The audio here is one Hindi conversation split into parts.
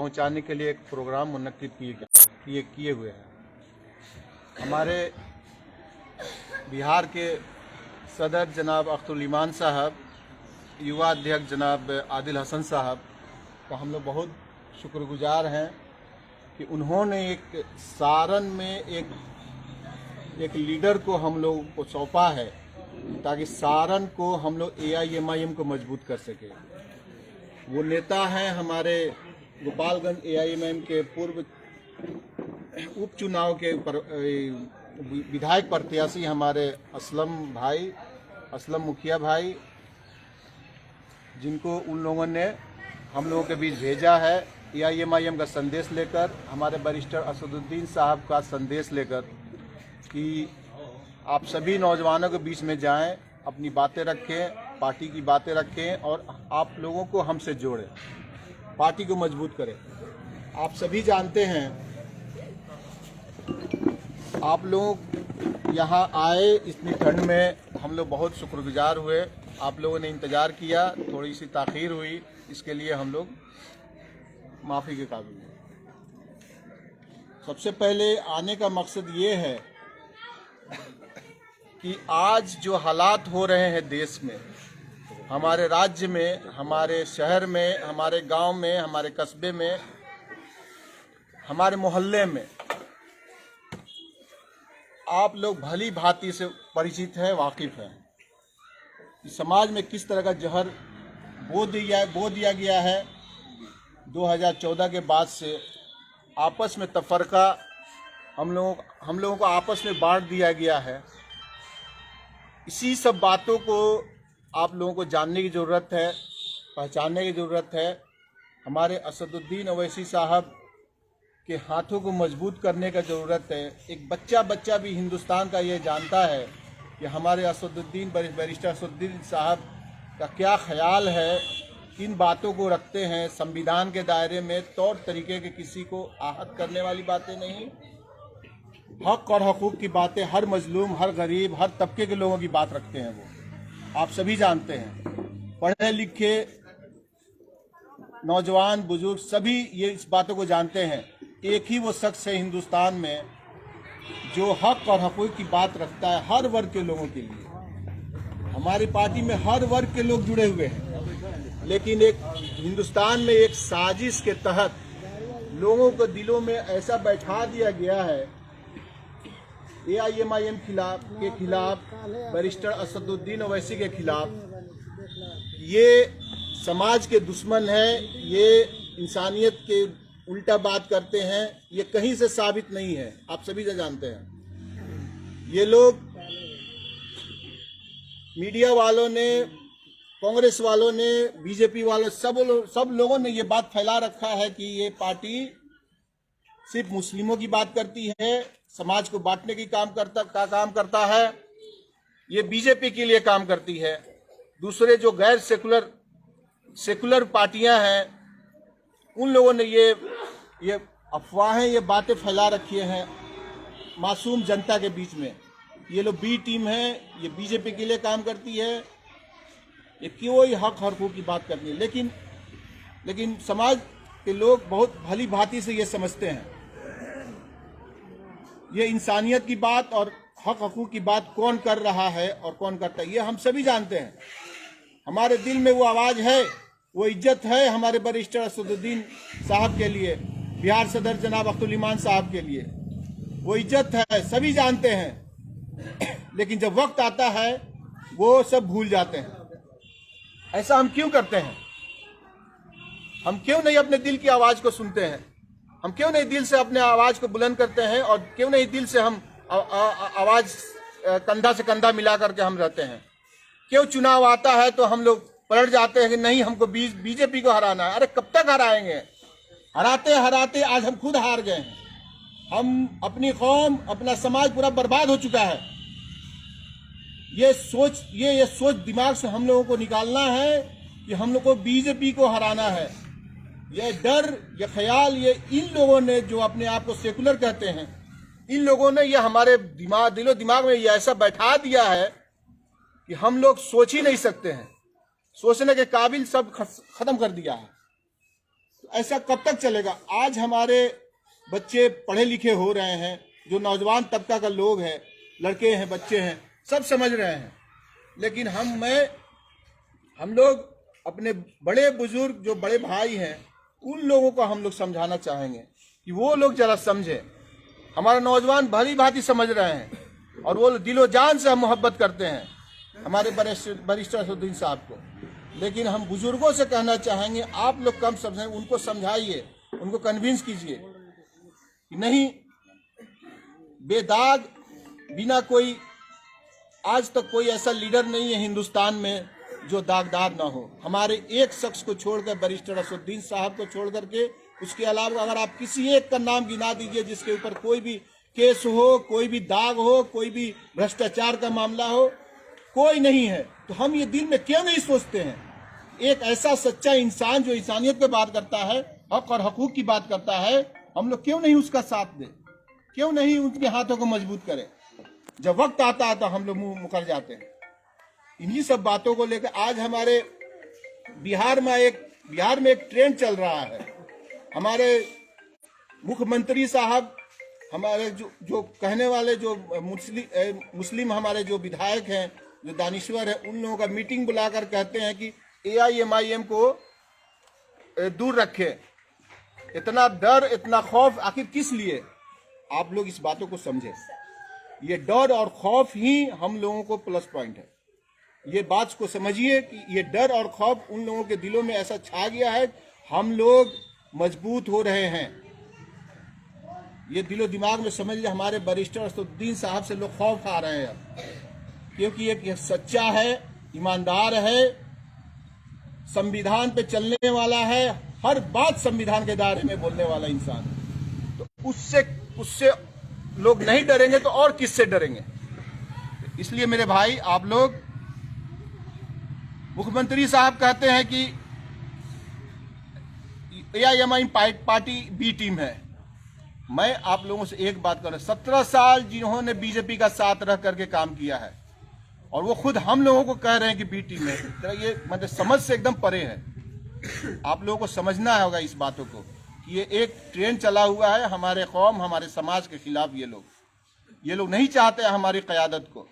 पहुंचाने के लिए एक प्रोग्राम मुनक्किद किए हुए हैं। हमारे बिहार के सदर जनाब अख्तरुल ईमान साहब, युवा अध्यक्ष जनाब आदिल हसन साहब का हम लोग बहुत शुक्रगुजार हैं कि उन्होंने एक सारण में एक लीडर को हम लोग को सौंपा है ताकि सारण को हम लोग AIMIM को मजबूत कर सके। वो नेता हैं हमारे गोपालगंज AIMIM के पूर्व उपचुनाव के विधायक प्रत्याशी हमारे असलम मुखिया भाई, जिनको उन लोगों ने हम लोगों के बीच भेजा है AIMIM का संदेश लेकर, हमारे बैरिस्टर असदुद्दीन साहब का संदेश लेकर कि आप सभी नौजवानों के बीच में जाएं, अपनी बातें रखें, पार्टी की बातें रखें और आप लोगों को हमसे जोड़ें, पार्टी को मजबूत करें। आप सभी जानते हैं, आप लोग यहाँ आए इतनी ठंड में, हम लोग बहुत शुक्रगुजार हुए। आप लोगों ने इंतज़ार किया, थोड़ी सी ताख़ीर हुई, इसके लिए हम लोग माफ़ी के काबिल हैं। सबसे पहले आने का मकसद ये है कि आज जो हालात हो रहे हैं देश में, हमारे राज्य में, हमारे शहर में, हमारे गांव में, हमारे कस्बे में, हमारे मोहल्ले में, आप लोग भली भांति से परिचित हैं, वाकिफ़ हैं। समाज में किस तरह का जहर बो दिया गया है। 2014 के बाद से आपस में तफरका हम लोगों को आपस में बांट दिया गया है। इसी सब बातों को आप लोगों को जानने की ज़रूरत है, पहचानने की ज़रूरत है। हमारे असदुद्दीन ओवैसी साहब के हाथों को मजबूत करने का ज़रूरत है। एक बच्चा भी हिंदुस्तान का ये जानता है कि हमारे बैरिस्टर असदुद्दीन साहब का क्या ख्याल है, किन बातों को रखते हैं। संविधान के दायरे में तौर तरीके के किसी को आहत करने वाली बातें नहीं, हक और हकूक़ की बातें, हर मजलूम, हर गरीब, हर तबके के लोगों की बात रखते हैं। वो आप सभी जानते हैं, पढ़े लिखे नौजवान बुजुर्ग सभी ये इस बातों को जानते हैं। एक ही वो शख्स है हिंदुस्तान में जो हक और हकूक़ की बात रखता है हर वर्ग के लोगों के लिए। हमारी पार्टी में हर वर्ग के लोग जुड़े हुए हैं, लेकिन एक हिंदुस्तान में एक साजिश के तहत लोगों को दिलों में ऐसा बैठा दिया गया है, AIMIM के खिलाफ, बैरिस्टर असदुद्दीन ओवैसी के खिलाफ। ये समाज के दुश्मन है, ये इंसानियत के उल्टा बात करते हैं, ये कहीं से साबित नहीं है, आप सभी से जानते हैं। ये लोग, मीडिया वालों ने, कांग्रेस वालों ने, BJP वालों, सब लोगों ने ये बात फैला रखा है कि ये पार्टी सिर्फ मुस्लिमों की बात करती है, समाज को बांटने की काम करता है। ये BJP के लिए काम करती है। दूसरे जो गैर सेकुलर पार्टियां हैं, उन लोगों ने ये अफवाहें, ये बातें फैला रखी हैं मासूम जनता के बीच में। ये लोग B टीम है, ये BJP के लिए काम करती है, ये कोई हक हकूक़ की बात करती है। लेकिन समाज के लोग बहुत भली भांति से ये समझते हैं, ये इंसानियत की बात और हक हकूक़ की बात कौन कर रहा है और कौन करता है, ये हम सभी जानते हैं। हमारे दिल में वो आवाज़ है, वो इज्जत है हमारे बैरिस्टर असदुद्दीन साहब के लिए, बिहार सदर जनाब अख्तरुल ईमान साहब के लिए वो इज्जत है, सभी जानते हैं। लेकिन जब वक्त आता है वो सब भूल जाते हैं। ऐसा हम क्यों करते हैं? हम क्यों नहीं अपने दिल की आवाज़ को सुनते हैं? हम क्यों नहीं दिल से अपने आवाज़ को बुलंद करते हैं? और क्यों नहीं दिल से हम आवाज़ कंधा से कंधा मिला करके हम रहते हैं? क्यों चुनाव आता है तो हम लोग पलट जाते हैं कि नहीं, हमको BJP को हराना है। अरे कब तक हराएंगे? हराते आज हम खुद हार गए हैं। हम, अपनी कौम, अपना समाज पूरा बर्बाद हो चुका है। ये सोच दिमाग से हम लोगों को निकालना है कि हम लोग को BJP को हराना है। ये डर, ये ख्याल, ये इन लोगों ने जो अपने आप को सेकुलर कहते हैं, इन लोगों ने ये हमारे दिलो दिमाग में ये ऐसा बैठा दिया है कि हम लोग सोच ही नहीं सकते हैं, सोचने के काबिल सब खत्म कर दिया है। ऐसा कब तक चलेगा? आज हमारे बच्चे पढ़े लिखे हो रहे हैं, जो नौजवान तबका का लोग हैं, लड़के हैं, बच्चे हैं, सब समझ रहे हैं, लेकिन हम लोग अपने बड़े बुजुर्ग जो बड़े भाई हैं उन लोगों को हम लोग समझाना चाहेंगे कि वो लोग जरा समझे। हमारे नौजवान भली भांति समझ रहे हैं और वो दिलो जान से हम मोहब्बत करते हैं हमारे बैरिस्टर असदुद्दीन साहब को, लेकिन हम बुजुर्गों से कहना चाहेंगे आप लोग कम समझें, उनको समझाइए, उनको कन्विंस कीजिए कि नहीं, बेदाग बिना कोई, आज तक कोई ऐसा लीडर नहीं है हिंदुस्तान में जो दागदार ना हो। हमारे एक शख्स को छोड़कर, बैरिस्टर असदुद्दीन साहब को छोड़ करके, उसके अलावा अगर आप किसी एक का नाम गिना दीजिए जिसके ऊपर कोई भी केस हो, कोई भी दाग हो, कोई भी भ्रष्टाचार का मामला हो, कोई नहीं है। तो हम ये दिल में क्यों नहीं सोचते हैं, एक ऐसा सच्चा इंसान जो इंसानियत पे बात करता है, हक और हकूक की बात करता है, हम लोग क्यों नहीं उसका साथ दें, क्यों नहीं उनके हाथों को मजबूत करें? जब वक्त आता है तो हम लोग मुंह मुकर जाते हैं। इन्हीं सब बातों को लेकर आज हमारे बिहार में एक ट्रेंड चल रहा है। हमारे मुख्यमंत्री साहब, हमारे जो कहने वाले जो मुस्लिम हमारे जो विधायक हैं, जो दानिश्वर है, उन लोगों का मीटिंग बुलाकर कहते हैं कि AIMIM को दूर रखे। इतना डर, इतना खौफ आखिर किस लिए? आप लोग इस बातों को समझे। ये डर और खौफ ही हम लोगों को प्लस पॉइंट है। ये बात को समझिए कि ये डर और खौफ उन लोगों के दिलों में ऐसा छा गया है, हम लोग मजबूत हो रहे हैं। ये दिलो दिमाग में समझ लिया, हमारे बैरिस्टर असदुद्दीन साहब से लोग खौफ खा रहे हैं, क्योंकि एक सच्चा है, ईमानदार है, संविधान पे चलने वाला है, हर बात संविधान के दायरे में बोलने वाला इंसान। तो उससे लोग नहीं डरेंगे तो और किससे डरेंगे? इसलिए मेरे भाई, आप लोग, मुख्यमंत्री साहब कहते हैं कि AIMIM पार्टी बी टीम है। मैं आप लोगों से एक बात कर रहा हूं, 17 साल जिन्होंने बीजेपी का साथ रह करके काम किया है और वो खुद हम लोगों को कह रहे हैं कि बी टीम है, तो ये मतलब समझ से एकदम परे है। आप लोगों को समझना होगा इस बातों को कि ये एक ट्रेंड चला हुआ है हमारे कौम, हमारे समाज के खिलाफ। ये लोग नहीं चाहते हमारी क़यादत को।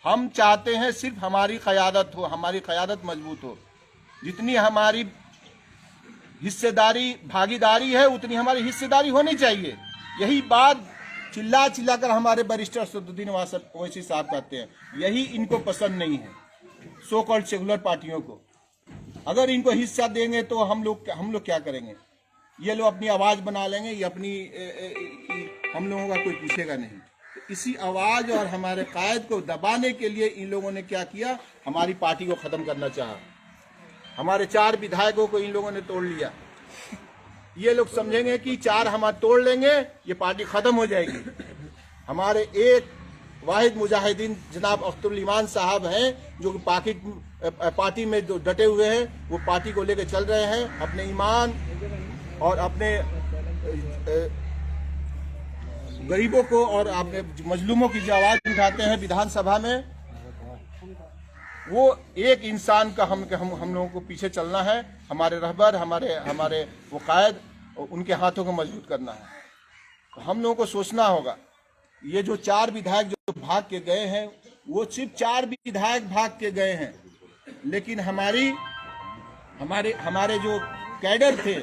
हम चाहते हैं सिर्फ हमारी क़यादत हो, हमारी क़यादत मजबूत हो। जितनी हमारी हिस्सेदारी, भागीदारी है, उतनी हमारी हिस्सेदारी होनी चाहिए। यही बात चिल्ला कर हमारे बैरिस्टर असदुद्दीन ओवैसी साहब कहते हैं। यही इनको पसंद नहीं है, सो कॉल्ड सेकुलर पार्टियों को। अगर इनको हिस्सा देंगे तो हम लोग क्या करेंगे? ये लोग अपनी आवाज बना लेंगे, ये अपनी हम लोगों का कोई पूछेगा नहीं। इसी आवाज और हमारे कायद को दबाने के लिए इन लोगों ने क्या किया, हमारी पार्टी को खत्म करना चाहा। हमारे 4 विधायकों को इन लोगों ने तोड़ लिया। ये लोग समझेंगे कि 4 हम तोड़ लेंगे, ये पार्टी खत्म हो जाएगी। हमारे एक वाहिद मुजाहिदीन जनाब अख्तरुल ईमान साहब हैं, जो पार्टी में जो डटे हुए हैं, वो पार्टी को लेकर चल रहे हैं। अपने ईमान और अपने गरीबों को और अपने मजलूमों की जो आवाज उठाते हैं विधानसभा में, वो एक इंसान का हम लोगों को पीछे चलना है। हमारे रहबर, हमारे वो कायद, उनके हाथों को मजबूत करना है। तो हम लोगों को सोचना होगा, ये जो 4 विधायक जो भाग के गए हैं, वो सिर्फ 4 विधायक भाग के गए हैं, लेकिन हमारे जो कैडर थे,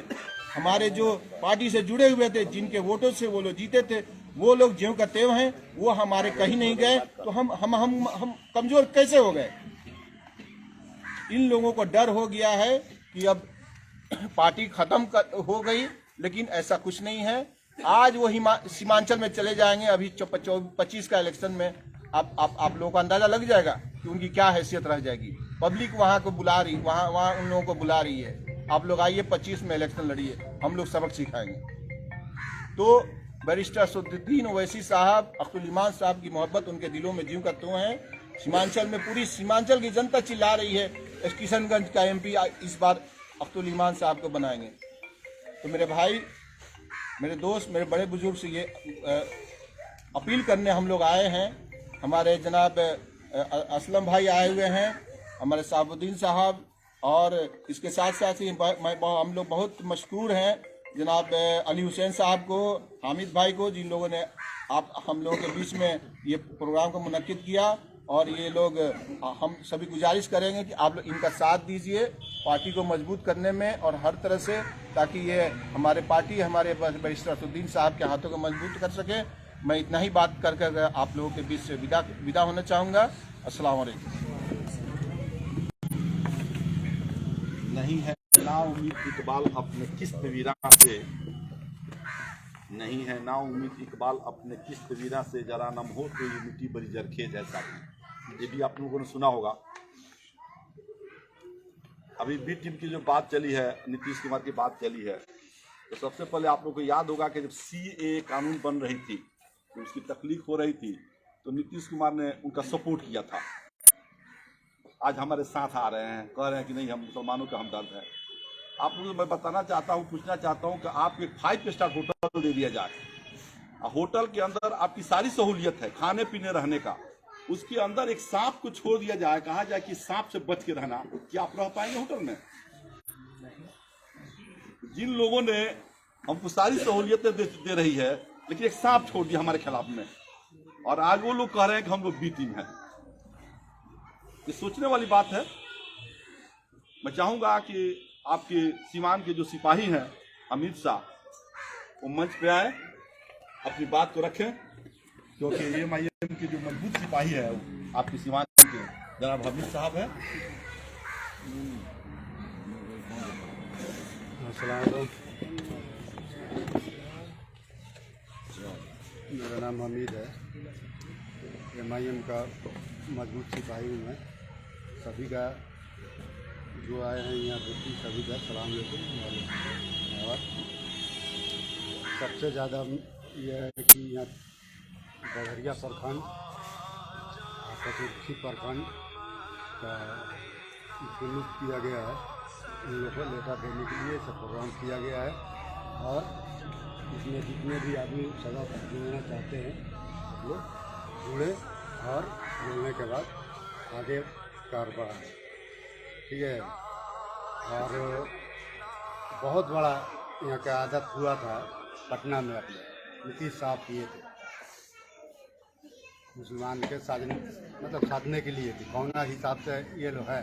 हमारे जो पार्टी से जुड़े हुए थे, जिनके वोटों से वो लोग जीते थे, वो लोग ज्यों का त्यों हैं, वो हमारे कहीं नहीं गए। तो हम कमजोर कैसे हो गए? इन लोगों को डर हो गया है कि अब पार्टी खत्म हो गई, लेकिन ऐसा कुछ नहीं है। आज वो सीमांचल में चले जाएंगे। अभी 25 का इलेक्शन में आप लोगों को अंदाजा लग जाएगा कि उनकी क्या हैसियत रह जाएगी। पब्लिक वहां को बुला रही, वहां उन लोगों को बुला रही है, आप लोग आइए 25 में इलेक्शन लड़िए, हम लोग सबक सिखाएंगे। तो बैरिस्टर असदुद्दीन ओवैसी साहब, अख्तरुल ईमान साहब की मोहब्बत उनके दिलों में ज्यों का त्यों है। सीमांचल में पूरी सीमांचल की जनता चिल्ला रही है, किशनगंज का MP इस बार अख्तरुल ईमान साहब को बनाएंगे। तो मेरे भाई, मेरे दोस्त, मेरे बड़े बुजुर्ग से ये अपील करने हम लोग आए हैं। हमारे जनाब असलम भाई आए हुए हैं, हमारे साहबुद्दीन साहब और इसके साथ साथ ही हम लोग बहुत मशकूर हैं जनाब अली हुसैन साहब को, हामिद भाई को, जिन लोगों ने हम लोगों के बीच में ये प्रोग्राम को मुनक्किद किया। और ये लोग हम सभी गुजारिश करेंगे कि आप लोग इनका साथ दीजिए पार्टी को मजबूत करने में और हर तरह से, ताकि ये हमारे पार्टी हमारे बैरिस्टर असदुद्दीन साहब के हाथों को मजबूत कर सके। मैं इतना ही बात कर आप लोगों के बीच से विदा होना चाहूँगा। अस्सलाम वालेकुम। नहीं है ना उम्मीद इकबाल अपने किस्त वीरा से, नहीं है ना उम्मीद इकबाल अपने किस्त वीरा से, जरा नम हो तो ये मिट्टी बड़ी जरखे जैसा। ये भी आप लोगों ने सुना होगा। अभी बी टीम की जो बात चली है, नीतीश कुमार की बात चली है, तो सबसे पहले आप लोगों को याद होगा कि जब CA कानून बन रही थी, तो उसकी तख्लीक हो रही थी, तो नीतीश कुमार ने उनका सपोर्ट किया था। आज हमारे साथ आ रहे हैं, कह रहे हैं कि नहीं हम मुसलमानों का हमदर्द है। आप लोगों को मैं बताना चाहता हूँ, पूछना चाहता हूँ कि आपको एक 5 स्टार होटल दे दिया जाए। होटल के अंदर आपकी सारी सहूलियत है, खाने पीने रहने का। उसके अंदर एक सांप को छोड़ दिया जाए, कहा जाए कि सांप से बच के रहना, क्या आप रह पाएंगे होटल में? जिन लोगों ने हमको सारी सहूलियतें दे रही है, लेकिन एक सांप छोड़ दिया हमारे खिलाफ में, और आज वो लोग कह रहे हैं कि हम लोग बी टीम है। ये सोचने वाली बात है। मैं चाहूंगा कि आपके सीमान के जो सिपाही हैं अमित शाह, वो मंच पे आए, अपनी बात को रखें, क्योंकि MIM के जो मजबूत सिपाही है आपके सीमान के जनाब हमीद साहब है। मेरा नाम हमीद है, MIM का मजबूत सिपाही हूँ मैं। सभी का जो आए हैं यहाँ देखिए, सभी का सलाम अलैकुम। और सबसे ज़्यादा यह है कि यहाँ बड़हरिया प्रखंड, चतुर्थी प्रखंड का चुनित किया गया है। उन लोगों को लेटर देने के लिए सब प्रोग्राम किया गया है, और इसमें जितने भी आदमी सदा जुड़ना चाहते हैं लोग जुड़े, और जुड़ने के बाद आगे कारवाई है, ठीक है। और बहुत बड़ा यहाँ का आदत हुआ था पटना में, अपने नीतीश साहब किए थे मुसलमान के साधने के लिए भी, कौना हिसाब से ये लोग है।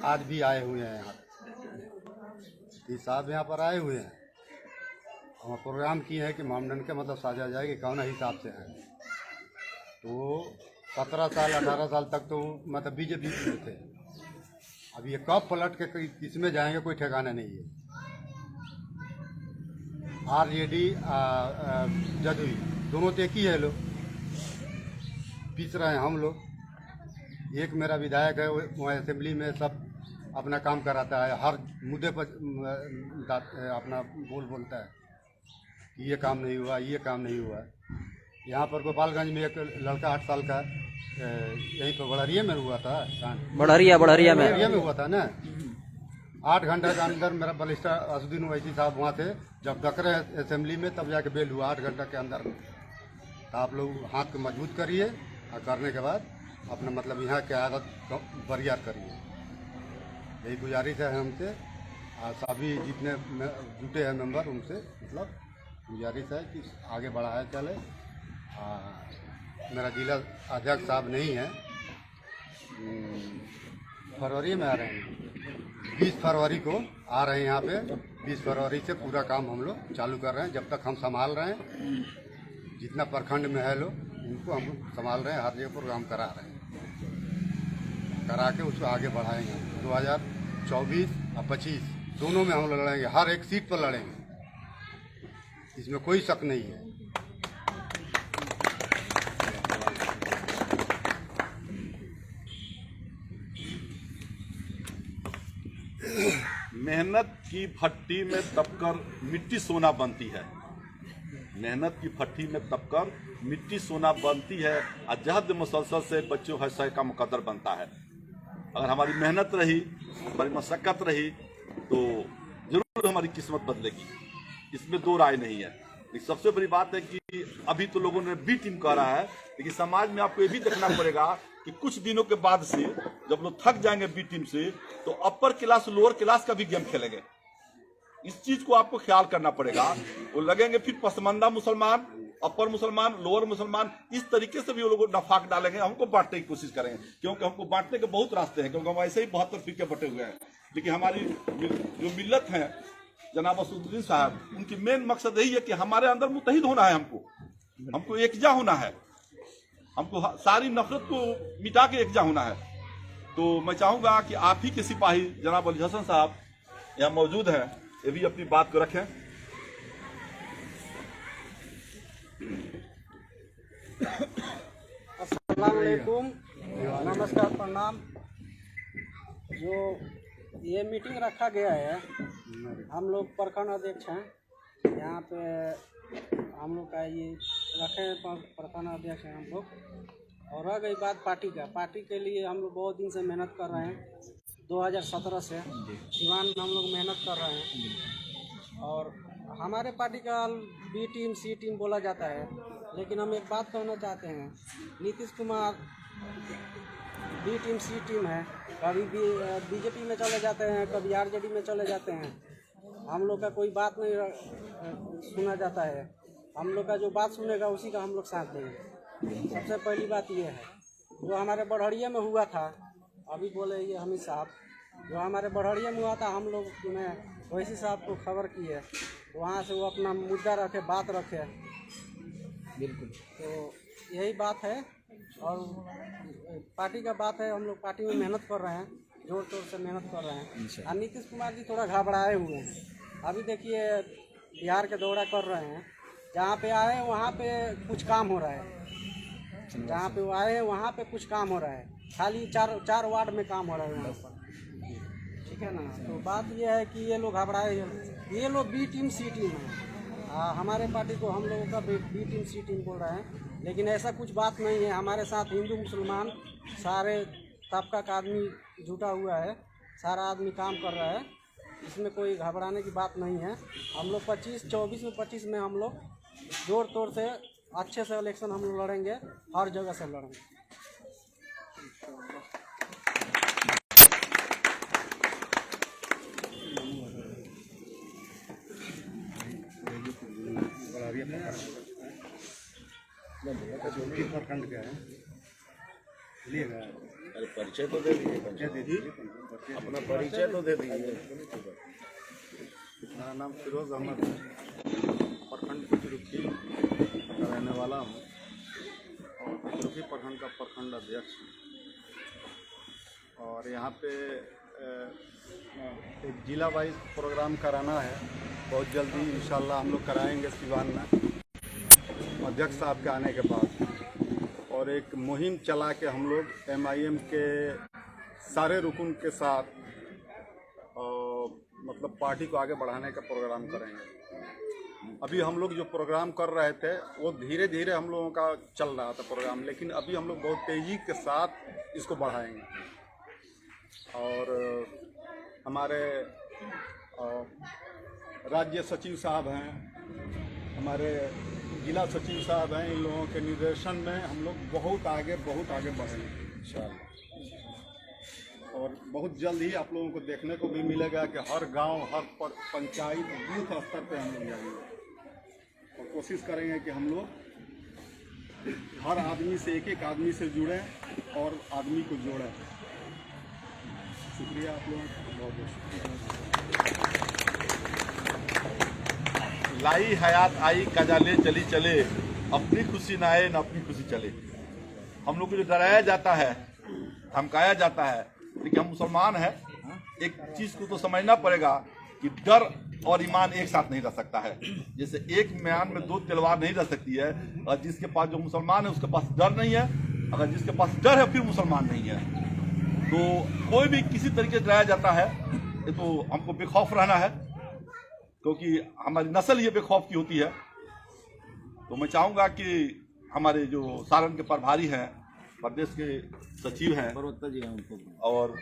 आज भी आए हुए हैं यहाँ, नीतीश साहब यहाँ पर आए हुए हैं। हम प्रोग्राम किए हैं कि मामडन के साझा जाए कि कौना हिसाब से है। तो 17 साल 18 साल तक तो बीजेपी में थे। अब ये कब पलट के किसमें जाएंगे कोई ठिकाना नहीं है। RJD जदयू दोनों तो एक ही है लोग, पिस रहे हैं हम लोग। एक मेरा विधायक है, वो असेंबली में सब अपना काम कराता है, हर मुद्दे पर अपना बोलता है कि ये काम नहीं हुआ, ये काम नहीं हुआ। यहाँ पर गोपालगंज में एक लड़का 8 साल का, यहीं पर बड़हरिया में हुआ था, बड़हरिया में हुआ था ना। 8 घंटे के अंदर मेरा बैरिस्टर असदुद्दीन ओवैसी साहब वहाँ थे, जब डकरे असेंबली में तब जाके बेल हुआ 8 घंटे के अंदर। तो आप लोग हाथ को मजबूत करिए, और करने के बाद अपना यहाँ के आदत बरियार करिए। यही गुजारिश है हमसे, और सभी जितने जुटे हैं मेंबर, उनसे गुजारिश है कि आगे बढ़ाया चले। मेरा जिला अध्यक्ष साहब नहीं है, फरवरी में आ रहे हैं, 20 फरवरी को आ रहे हैं यहाँ पे। 20 फरवरी से पूरा काम हम लोग चालू कर रहे हैं। जब तक हम संभाल रहे हैं, जितना प्रखंड में है लोग, उनको हम संभाल रहे हैं, हर जगह प्रोग्राम करा रहे हैं, करा के उसको आगे बढ़ाएंगे। 2024 और 25 दोनों में हम लोग लड़ेंगे, हर एक सीट पर लड़ेंगे, इसमें कोई शक नहीं है। मेहनत की भट्टी में तपकर मिट्टी सोना बनती है, मेहनत की भट्टी में तपकर मिट्टी सोना बनती है, और जहद मुसलसल से बच्चों है सह का मुकद्दर बनता है। अगर हमारी मेहनत रही, हमारी मशक्क़त रही, तो जरूर हमारी किस्मत बदलेगी, इसमें दो राय नहीं है। लेकिन सबसे बड़ी बात है कि अभी तो लोगों ने बी टीम कह रहा है, लेकिन समाज में आपको ये भी देखना पड़ेगा कि कुछ दिनों के बाद से जब लोग थक जाएंगे बी टीम से, तो अपर क्लास लोअर क्लास का भी गेम खेलेंगे। इस चीज को आपको ख्याल करना पड़ेगा। वो लगेंगे फिर पसमंदा मुसलमान, अपर मुसलमान, लोअर मुसलमान, इस तरीके से भी वो लोग नफाक डालेंगे, हमको बांटने की कोशिश करेंगे, क्योंकि हमको बांटने के बहुत रास्ते हैं, क्योंकि हम ऐसे ही 72 फिरके बटे हुए हैं। लेकिन हमारी जो मिल्लत है जनाब असदुद्दीन साहब, उनकी मेन मकसद यही है कि हमारे अंदर मुत्तहिद होना है, हमको एकजा होना है, हमको सारी नफरत को मिटा के एकजा होना है। तो मैं चाहूंगा कि आप ही के सिपाही जनाब अली हसन साहब यहाँ मौजूद हैं, ये भी अपनी बात को रखें। अस्सलाम वालेकुम, नमस्कार, प्रणाम। जो ये मीटिंग रखा गया है, हम लोग प्रखंड अध्यक्ष हैं यहाँ पे, हम लोग का ये रखे प्रखंड अध्यक्ष हैं हम लोग। और रह गई बात पार्टी का, पार्टी के लिए हम लोग बहुत दिन से मेहनत कर रहे हैं, 2017 से दीवान में हम लोग मेहनत कर रहे हैं। और हमारे पार्टी का बी टीम सी टीम बोला जाता है, लेकिन हम एक बात कहना चाहते हैं, नीतीश कुमार बी टीम सी टीम है, कभी भी बीजेपी में चले जाते हैं, कभी आरजेडी में चले जाते हैं। हम लोग का कोई बात नहीं सुना जाता है, हम लोग का जो बात सुनेगा उसी का हम लोग साथ देंगे। सबसे पहली बात ये है, जो हमारे बढ़िया में हुआ था, अभी बोले ये हमीद साहब, जो हमारे बढ़िया में हुआ था, हम लोग उन्हें वैसी साहब को खबर की है, वहाँ से वो अपना मुद्दा रखे, बात रखे, बिल्कुल। तो यही बात है, और पार्टी का बात है, हम लोग पार्टी में मेहनत कर रहे हैं, जोर तोड़ से मेहनत कर रहे हैं। और नीतीश कुमार जी थोड़ा घबराए हुए हैं। अभी देखिए बिहार के दौरा कर रहे हैं, जहाँ पे आए हैं वहाँ पे कुछ काम हो रहा है, जहाँ पे वो आए हैं वहाँ पे कुछ काम हो रहा है, खाली चार वार्ड में काम हो रहा है वहाँ पर, ठीक है ना। तो बात ये है कि ये लोग घबराए, ये लोग बी टीम सी टीम है। हमारे पार्टी को हम लोगों का बी टीम सी टीम बोल रहे हैं, लेकिन ऐसा कुछ बात नहीं है। हमारे साथ हिंदू मुसलमान सारे तबका का आदमी जुटा हुआ है, सारा आदमी काम कर रहा है, इसमें कोई घबराने की बात नहीं है। हम लोग 24 में हम लोग जोर तोड़ से अच्छे से इलेक्शन हम लोग लड़ेंगे, हर जगह से लड़ेंगे। प्रखंड क्या है, अरे परिचय तो दे दीजिए, अपना परिचय तो दे दीजिए। मेरा नाम फिरोज अहमद है, प्रखंड पिचरुखी का रहने वाला हूँ और पिचरुखी प्रखंड का प्रखंड अध्यक्ष हूँ। और यहाँ पे एक जिला वाइज प्रोग्राम कराना है, बहुत जल्दी इंशाल्लाह हम लोग कराएंगे सिवान में, अध्यक्ष साहब के आने के बाद। और एक मुहिम चला के हम लोग MIM के सारे रुकन के साथ मतलब पार्टी को आगे बढ़ाने का प्रोग्राम करेंगे। अभी हम लोग जो प्रोग्राम कर रहे थे वो धीरे धीरे हम लोगों का चल रहा था प्रोग्राम, लेकिन अभी हम लोग बहुत तेज़ी के साथ इसको बढ़ाएंगे। और हमारे राज्य सचिव साहब हैं, हमारे जिला सचिव साहब हैं, इन लोगों के निर्देशन में हम लोग बहुत आगे बढ़ेंगे इंशाअल्लाह। और बहुत जल्द ही आप लोगों को देखने को भी मिलेगा कि हर गांव, हर पंचायत, बूथ स्तर पे हम लोग जाएंगे और कोशिश करेंगे कि हम लोग हर आदमी से, एक आदमी से जुड़ें और आदमी को जोड़ें। शुक्रिया आप लोगों का, बहुत बहुत शुक्रिया। लाई हयात आई कजाले चली चले, अपनी खुशी ना आए न अपनी खुशी चले। हम लोग को जो डराया जाता है, धमकाया जाता है, लेकिन हम मुसलमान हैं, एक चीज को तो समझना पड़ेगा कि डर और ईमान एक साथ नहीं रह सकता है। जैसे एक म्यान में 2 तलवार नहीं रह सकती है, और जिसके पास, जो मुसलमान है उसके पास डर नहीं है, अगर जिसके पास डर है फिर मुसलमान नहीं है। तो कोई भी किसी तरीके से डराया जाता है, ये तो हमको बेखौफ रहना है, क्योंकि हमारी नस्ल ये बेखौफ की होती है। तो मैं चाहूँगा कि हमारे जो सारण के प्रभारी हैं, प्रदेश के सचिव हैं, और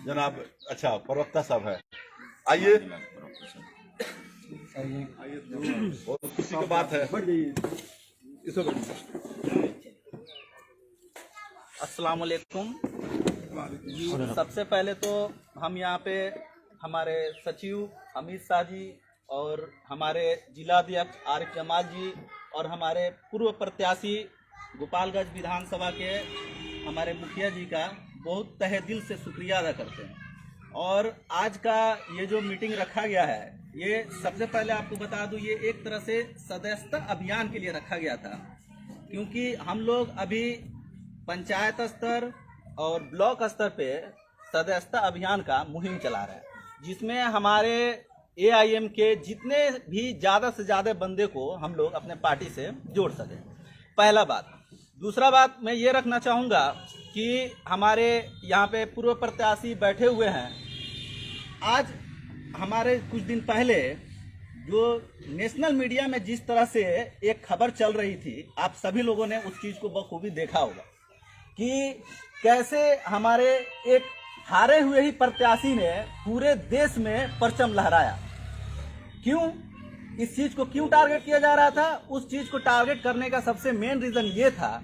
जनाब प्रवक्ता साहब है, आइए बहुत खुशी की बात है। अस्सलाम वालेकुम। सबसे पहले तो हम यहाँ पे हमारे सचिव अमित शाह जी और हमारे जिला अध्यक्ष आरिफ जमाल जी और हमारे पूर्व प्रत्याशी गोपालगंज विधानसभा के हमारे मुखिया जी का बहुत तहे दिल से शुक्रिया अदा करते हैं। और आज का ये जो मीटिंग रखा गया है, ये सबसे पहले आपको बता दूं, ये एक तरह से सदस्यता अभियान के लिए रखा गया था, क्योंकि हम लोग अभी पंचायत स्तर और ब्लॉक स्तर पे सदस्यता अभियान का मुहिम चला रहे हैं, जिसमें हमारे AIM के जितने भी ज़्यादा से ज़्यादा बंदे को हम लोग अपने पार्टी से जोड़ सकें। पहला बात। दूसरा बात मैं ये रखना चाहूँगा कि हमारे यहाँ पे पूर्व प्रत्याशी बैठे हुए हैं। आज हमारे कुछ दिन पहले जो नेशनल मीडिया में जिस तरह से एक खबर चल रही थी, आप सभी लोगों ने उस चीज़ को बखूबी देखा होगा कि कैसे हमारे एक हारे हुए ही प्रत्याशी ने पूरे देश में परचम लहराया। क्यों? इस चीज़ को क्यों टारगेट किया जा रहा था? उस चीज़ को टारगेट करने का सबसे मेन रीज़न ये था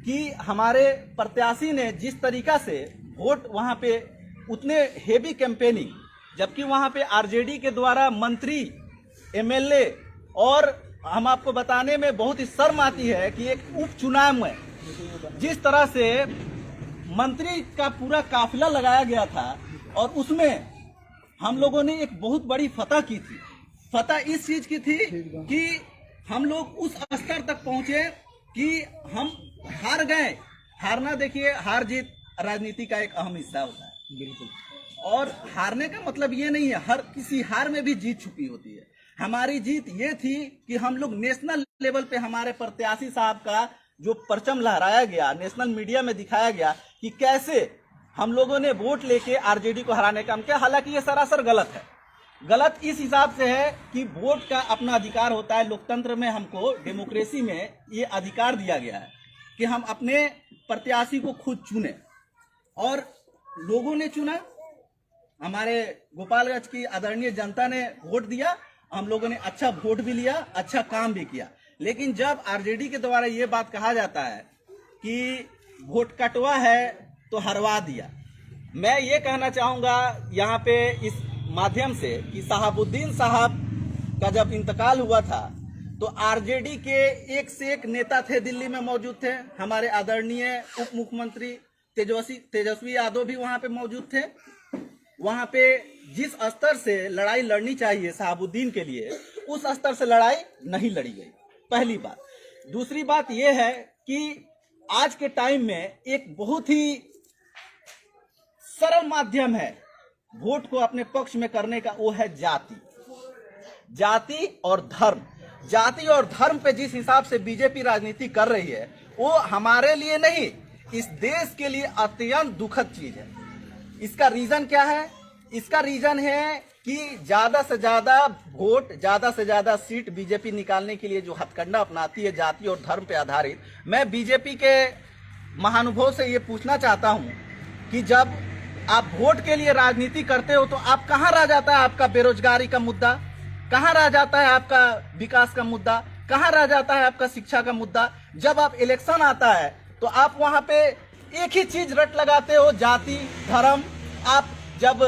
कि हमारे प्रत्याशी ने जिस तरीका से वोट वहाँ पे उतने हेवी कैंपेनिंग, जबकि वहाँ पे RJD के द्वारा मंत्री, MLA, और हम आपको बताने में बहुत ही शर्म आती है कि एक उपचुनाव में जिस तरह से मंत्री का पूरा काफिला लगाया गया था और उसमें हम लोगों ने एक बहुत बड़ी फतह की थी। फतह इस चीज की थी कि हम लोग उस स्तर तक पहुंचे कि हम हार गए। हारना, देखिए, हार जीत राजनीति का एक अहम हिस्सा होता है। बिल्कुल। और हारने का मतलब ये नहीं है, हर किसी हार में भी जीत छुपी होती है। हमारी जीत ये थी कि हम लोग नेशनल लेवल पे हमारे प्रत्याशी साहब का जो परचम लहराया गया, नेशनल मीडिया में दिखाया गया कि कैसे हम लोगों ने वोट लेके RJD को हराने का काम किया। हालांकि ये सरासर गलत है। गलत इस हिसाब से है कि वोट का अपना अधिकार होता है। लोकतंत्र में हमको, डेमोक्रेसी में ये अधिकार दिया गया है कि हम अपने प्रत्याशी को खुद चुने, और लोगों ने चुना। हमारे गोपालगंज की आदरणीय जनता ने वोट दिया, हम लोगों ने अच्छा वोट भी लिया, अच्छा काम भी किया। लेकिन जब RJD के द्वारा ये बात कहा जाता है कि वोट कटवा है तो हरवा दिया, मैं ये कहना चाहूँगा यहाँ पे इस माध्यम से कि शहाबुद्दीन साहब का जब इंतकाल हुआ था तो RJD के एक से एक नेता थे, दिल्ली में मौजूद थे। हमारे आदरणीय उप मुख्यमंत्री तेजस्वी यादव भी वहाँ पे मौजूद थे। वहाँ पे जिस स्तर से लड़ाई लड़नी चाहिए शहाबुद्दीन के लिए, उस स्तर से लड़ाई नहीं लड़ी गई, पहली बात। दूसरी बात यह है कि आज के टाइम में एक बहुत ही सरल माध्यम है वोट को अपने पक्ष में करने का, वो है जाति और धर्म। जाति और धर्म पे जिस हिसाब से बीजेपी राजनीति कर रही है, वो हमारे लिए नहीं, इस देश के लिए अत्यंत दुखद चीज है। इसका रीजन क्या है? इसका रीजन है कि ज्यादा से ज्यादा वोट, ज्यादा से ज्यादा सीट बीजेपी निकालने के लिए जो हथकंडा अपनाती है जाति और धर्म पे आधारित। मैं बीजेपी के महानुभाव से ये पूछना चाहता हूं कि जब आप वोट के लिए राजनीति करते हो तो आप कहां रह जाता है आपका बेरोजगारी का मुद्दा, कहां रह जाता है आपका विकास का मुद्दा, कहां रह जाता है आपका शिक्षा का मुद्दा? जब आप इलेक्शन आता है तो आप वहां पे एक ही चीज रट लगाते हो, जाति धर्म। आप जब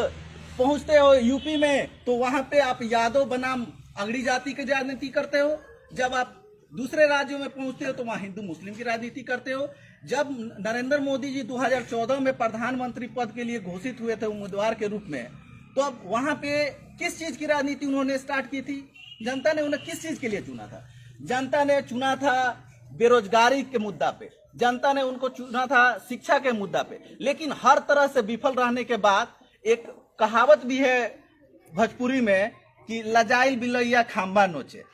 पहुंचते हो यूपी में तो वहां पे आप यादव बनाम अगड़ी जाति की राजनीति करते हो। जब आप दूसरे राज्यों में पहुंचते हो तो वहां हिंदू मुस्लिम की राजनीति करते हो। जब नरेंद्र मोदी जी 2014 में प्रधानमंत्री पद के लिए घोषित हुए थे उम्मीदवार के रूप में, तो अब वहां पे किस चीज की राजनीति उन्होंने स्टार्ट की थी? जनता ने उन्हें किस चीज के लिए चुना था? जनता ने चुना था बेरोजगारी के मुद्दा पे, जनता ने उनको चुना था शिक्षा के मुद्दा पे। लेकिन हर तरह से विफल रहने के बाद एक कहावत भी है भोजपुरी में कि लजाइल बिलैया खाम्बा नोचे,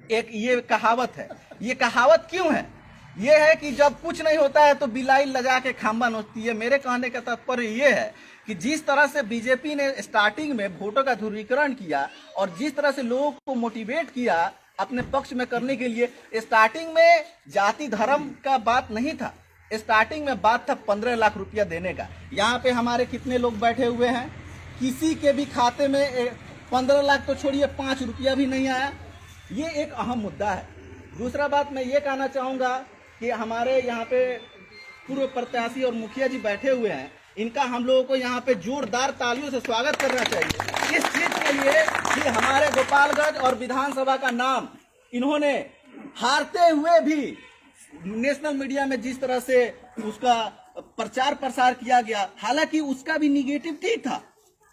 एक ये कहावत है। ये कहावत क्यों है? ये है कि जब कुछ नहीं होता है तो बिलाई लजा के खाम्बा नोचती है। मेरे कहने का तात्पर्य ये है कि जिस तरह से बीजेपी ने स्टार्टिंग में वोटों का ध्रुवीकरण किया और जिस तरह से लोगों को मोटिवेट किया अपने पक्ष में करने के लिए, स्टार्टिंग में जाति धर्म का बात नहीं था। स्टार्टिंग में बात था 15 लाख रुपया देने का। यहाँ पे हमारे कितने लोग बैठे हुए हैं, किसी के भी खाते में 15 लाख तो छोड़िए, 5 रुपया भी नहीं आया। ये एक अहम मुद्दा है। दूसरा बात मैं ये कहना चाहूँगा कि हमारे यहाँ पे पूर्व प्रत्याशी और मुखिया जी बैठे हुए हैं, इनका हम लोगों को यहाँ पे जोरदार तालियों से स्वागत करना चाहिए इस चीज के लिए कि हमारे गोपालगंज और विधानसभा का नाम इन्होंने हारते हुए भी नेशनल मीडिया में जिस तरह से उसका प्रचार प्रसार किया गया, हालांकि उसका भी निगेटिव ठीक था।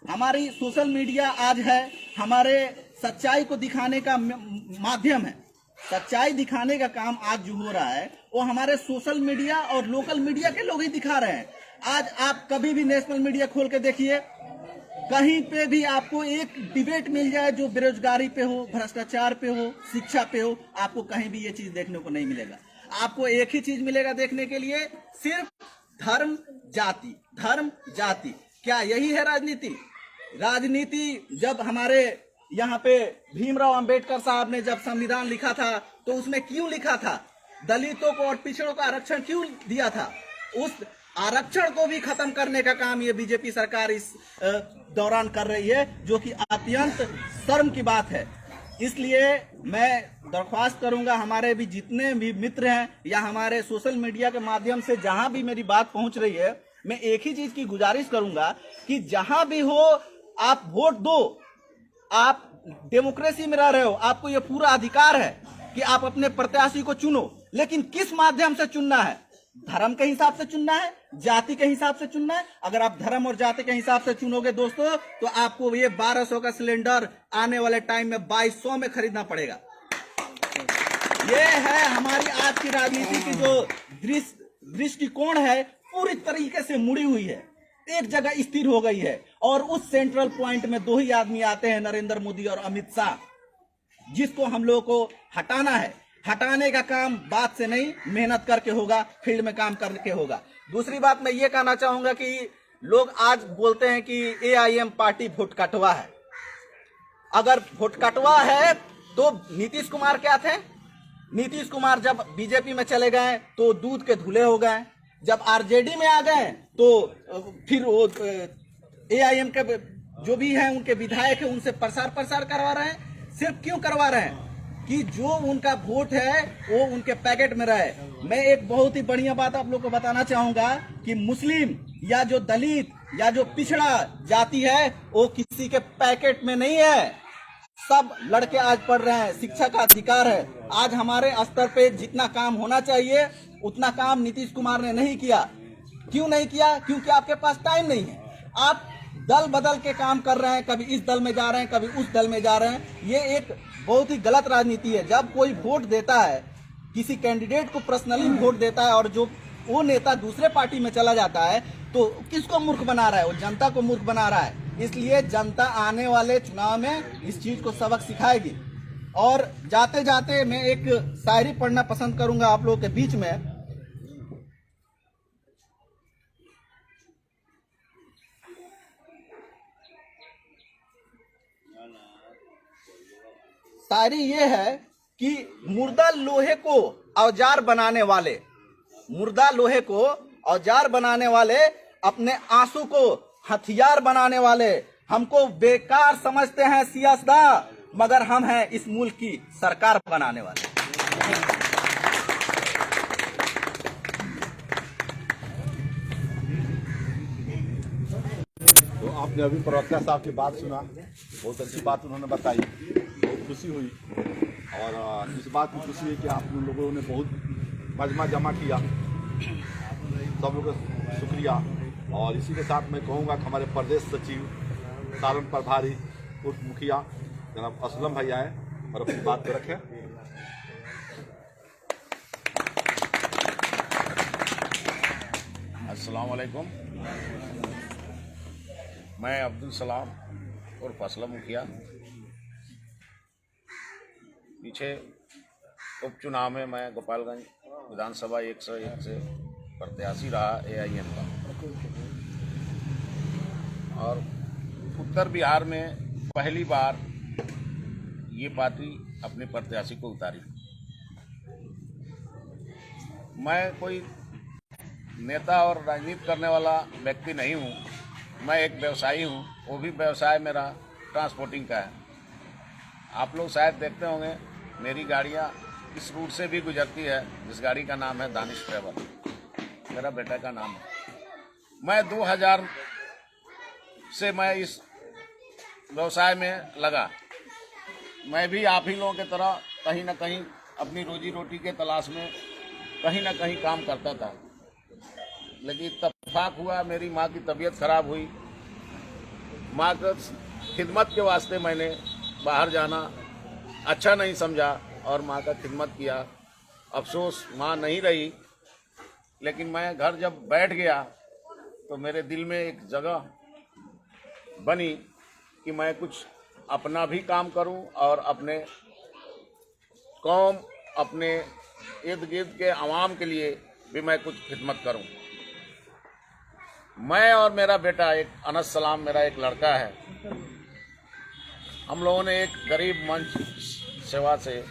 हमारी सोशल मीडिया आज है हमारे सच्चाई को दिखाने का माध्यम है। सच्चाई दिखाने का काम आज जो हो रहा है वो हमारे सोशल मीडिया और लोकल मीडिया के लोग ही दिखा रहे हैं। आज आप कभी भी नेशनल मीडिया खोल के देखिए, कहीं पे भी आपको एक डिबेट मिल जाए जो बेरोजगारी पे हो, भ्रष्टाचार पे हो, शिक्षा पे हो, आपको कहीं भी ये चीज देखने को नहीं मिलेगा। आपको एक ही चीज मिलेगा देखने के लिए, सिर्फ धर्म जाति, धर्म जाति। क्या यही है राजनीति? राजनीति जब हमारे यहाँ पे भीमराव अंबेडकर साहब ने जब संविधान लिखा था तो उसमें क्यों लिखा था? दलितों को और पिछड़ों को आरक्षण क्यों दिया था? उस आरक्षण को भी खत्म करने का काम ये बीजेपी सरकार इस दौरान कर रही है, जो कि अत्यंत शर्म की बात है। इसलिए मैं दरख्वास्त करूंगा हमारे भी जितने भी मित्र हैं या हमारे सोशल मीडिया के माध्यम से जहां भी मेरी बात पहुंच रही है, मैं एक ही चीज की गुजारिश करूंगा कि जहां भी हो आप वोट दो। आप डेमोक्रेसी में रह रहे हो, आपको ये पूरा अधिकार है कि आप अपने प्रत्याशी को चुनो, लेकिन किस माध्यम से चुनना है? धर्म के हिसाब से चुनना है, जाति के हिसाब से चुनना है? अगर आप धर्म और जाति के हिसाब से चुनोगे दोस्तों, तो आपको ये 1200 का सिलेंडर आने वाले टाइम में 2200 में खरीदना पड़ेगा। ये है हमारी आज की राजनीति की जो दृष्टिकोण है, पूरी तरीके से मुड़ी हुई है, एक जगह स्थिर हो गई है। और उस सेंट्रल पॉइंट में दो ही आदमी आते हैं, नरेंद्र मोदी और अमित शाह, जिसको हम लोगों को हटाना है। हटाने का काम बात से नहीं, मेहनत करके होगा, फील्ड में काम करके होगा। दूसरी बात मैं ये कहना चाहूंगा कि लोग आज बोलते हैं कि AIM पार्टी वोट कटवा है। अगर वोट कटवा है तो नीतीश कुमार क्या थे? नीतीश कुमार जब बीजेपी में चले गए तो दूध के धुले हो गए, जब RJD में आ गए तो फिर वो AIM के जो भी हैं उनके विधायक हैं उनसे प्रसार करवा रहे हैं। सिर्फ क्यों करवा रहे हैं? कि जो उनका वोट है वो उनके पैकेट में रहे। मैं एक बहुत ही बढ़िया बात आप लोग को बताना चाहूंगा कि मुस्लिम या जो दलित या जो पिछड़ा जाति है वो किसी के पैकेट में नहीं है। सब लड़के आज पढ़ रहे हैं, शिक्षा का अधिकार है। आज हमारे स्तर पे जितना काम होना चाहिए उतना काम नीतीश कुमार ने नहीं किया। क्यों नहीं किया? क्योंकि आपके पास टाइम नहीं है। आप दल बदल के काम कर रहे हैं, कभी इस दल में जा रहे हैं, कभी उस दल में जा रहे हैं। ये एक बहुत ही गलत राजनीति है। जब कोई वोट देता है, किसी कैंडिडेट को पर्सनली वोट देता है और जो वो नेता दूसरे पार्टी में चला जाता है, तो किसको मूर्ख बना रहा है? वो जनता को मूर्ख बना रहा है। इसलिए जनता आने वाले चुनाव में इस चीज को सबक सिखाएगी। और जाते जाते मैं एक शायरी पढ़ना पसंद करूंगा आप लोगों के बीच में। शायरी ये है कि मुर्दा लोहे को औजार बनाने वाले, मुर्दा लोहे को औजार बनाने वाले, अपने आंसू को हथियार बनाने वाले, हमको बेकार समझते हैं सियासतदान, मगर हम हैं इस मुल्क की सरकार बनाने वाले। तो आपने अभी प्रवक्ता साहब की बात सुना, बहुत अच्छी बात उन्होंने बताई, बहुत खुशी हुई। और इस बात की खुशी है कि आप लोगों ने बहुत मजमा जमा किया, सब लोगों का शुक्रिया। और इसी के साथ मैं कहूँगा कि हमारे प्रदेश सचिव, सारण प्रभारी, उप मुखिया जनाब असलम भाई आए और अपनी बात को रखें। अस्सलाम वालेकुम। मैं अब्दुल सलाम और असलम मुखिया। पीछे उपचुनाव में मैं गोपालगंज विधानसभा 101 से प्रत्याशी रहा AIM का, और उत्तर बिहार में पहली बार ये पार्टी अपने प्रत्याशी को उतारी। मैं कोई नेता और राजनीति करने वाला व्यक्ति नहीं हूँ, मैं एक व्यवसायी हूँ। वो भी व्यवसाय मेरा ट्रांसपोर्टिंग का है। आप लोग शायद देखते होंगे मेरी गाड़ियाँ इस रूट से भी गुजरती है, जिस गाड़ी का नाम है दानिश ट्रेवल, मेरा बेटा का नाम है। मैं 2000 से मैं इस व्यवसाय में लगा। मैं भी आप ही लोगों की तरह कहीं ना कहीं अपनी रोजी रोटी के तलाश में कहीं ना कहीं काम करता था, लेकिन इत्तेफाक हुआ मेरी माँ की तबीयत खराब हुई। माँ की खिदमत के वास्ते मैंने बाहर जाना अच्छा नहीं समझा और माँ का खिदमत किया। अफसोस माँ नहीं रही, लेकिन मैं घर जब बैठ गया तो मेरे दिल में एक जगह बनी कि मैं कुछ अपना भी काम करूं और अपने कौम, अपने इर्द गिर्द के आवाम के लिए भी मैं कुछ खिदमत करूं। मैं और मेरा बेटा एक अनस सलाम, मेरा एक लड़का है, हम लोगों ने एक गरीब मंच सेवा से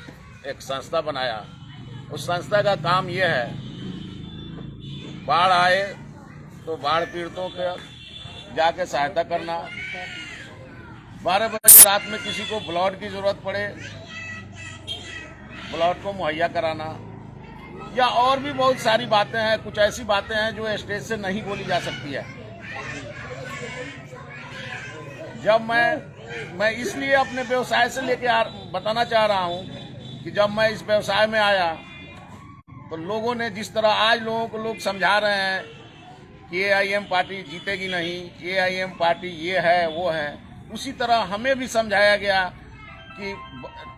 एक संस्था बनाया। उस संस्था का काम यह है, बाढ़ आए तो बाढ़ पीड़ितों के जाके सहायता करना, 12 बजे रात में किसी को ब्लड की जरूरत पड़े ब्लड को मुहैया कराना, या और भी बहुत सारी बातें हैं। कुछ ऐसी बातें हैं जो स्टेज से नहीं बोली जा सकती है। जब मैं इसलिए अपने व्यवसाय से लेके बताना चाह रहा हूं कि जब मैं इस व्यवसाय में आया तो लोगों ने जिस तरह आज लोगों को लोग समझा रहे हैं कि AIM पार्टी जीतेगी नहीं, AIM पार्टी ये है वो है, उसी तरह हमें भी समझाया गया कि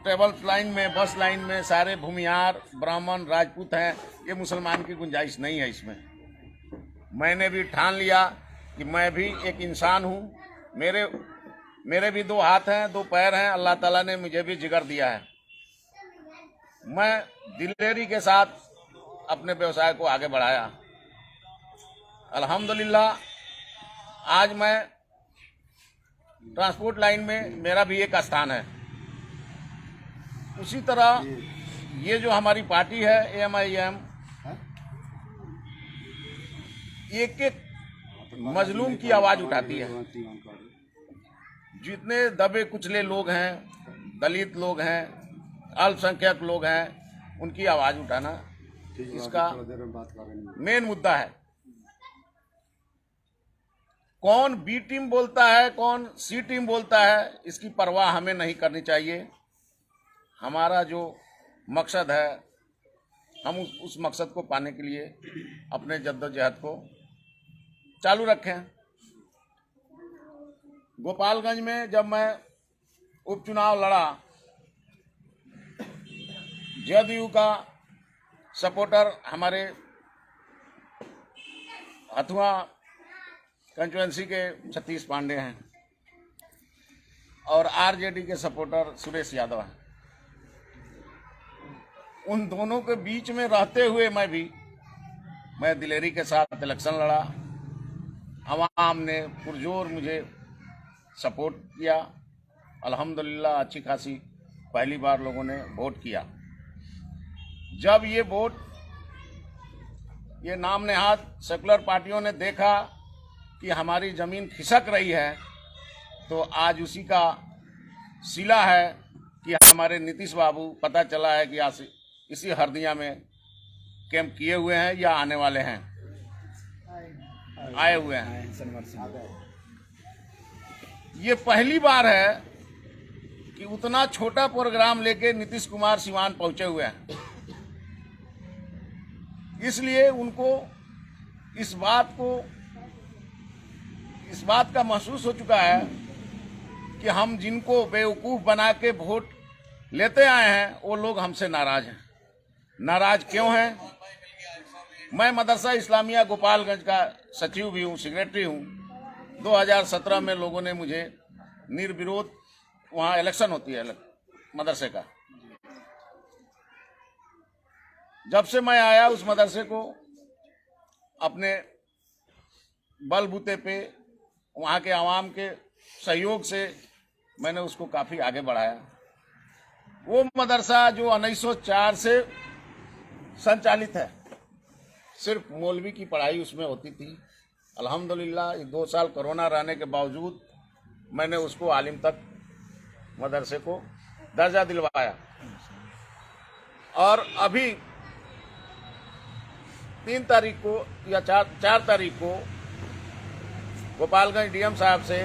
ट्रेवल लाइन में, बस लाइन में सारे भूमिहार, ब्राह्मण, राजपूत हैं, ये मुसलमान की गुंजाइश नहीं है इसमें। मैंने भी ठान लिया कि मैं भी एक इंसान हूँ, मेरे भी 2 हाथ हैं, 2 पैर हैं, अल्लाह ताला ने मुझे भी जिगर दिया है। मैं दिलेरी के साथ अपने व्यवसाय को आगे बढ़ाया। अल्हम्दुलिल्लाह आज मैं ट्रांसपोर्ट लाइन में मेरा भी एक स्थान है। उसी तरह ये जो हमारी पार्टी है AMIM, एक एक मजलूम की आवाज उठाती है। जितने दबे कुचले लोग हैं, दलित लोग हैं, अल्पसंख्यक लोग हैं, उनकी आवाज उठाना इसका मेन मुद्दा है। कौन B टीम बोलता है, कौन C टीम बोलता है, इसकी परवाह हमें नहीं करनी चाहिए। हमारा जो मकसद है, हम उस मकसद को पाने के लिए अपने जद्दोजहद को चालू रखें। गोपालगंज में जब मैं उपचुनाव लड़ा, जदयू का सपोर्टर हमारे हथुआ कंस्टिट्यूएंसी के सतीश पांडे हैं और RJD के सपोर्टर सुरेश यादव हैं। उन दोनों के बीच में रहते हुए मैं दिलेरी के साथ इलेक्शन लड़ा। आवाम ने पुरजोर मुझे सपोर्ट किया। अल्हम्दुलिल्लाह अच्छी खासी पहली बार लोगों ने वोट किया। जब ये नाम नेहाद सेकुलर पार्टियों ने देखा कि हमारी जमीन खिसक रही है, तो आज उसी का सिला है कि हमारे नीतीश बाबू, पता चला है कि इसी हरदिया में कैंप किए हुए हैं या आने वाले हैं, आए हुए हैं। ये पहली बार है कि उतना छोटा प्रोग्राम लेके नीतीश कुमार सिवान पहुंचे हुए हैं। इसलिए उनको इस बात का महसूस हो चुका है कि हम जिनको बेवकूफ बना के वोट लेते आए हैं वो लोग हमसे नाराज हैं। नाराज क्यों हैं? मैं मदरसा इस्लामिया गोपालगंज का सचिव भी हूँ, सेक्रेटरी हूँ। 2017 में लोगों ने मुझे निर्विरोध, वहाँ इलेक्शन होती है मदरसे का, जब से मैं आया उस मदरसे को अपने बलबूते पे वहाँ के आवाम के सहयोग से मैंने उसको काफ़ी आगे बढ़ाया। वो मदरसा जो 1904 से संचालित है, सिर्फ मौलवी की पढ़ाई उसमें होती थी। अल्हम्दुलिल्लाह 2 साल कोरोना रहने के बावजूद मैंने उसको आलिम तक मदरसे को दर्जा दिलवाया। और अभी 3 तारीख को या 4 तारीख को गोपालगंज डीएम साहब से,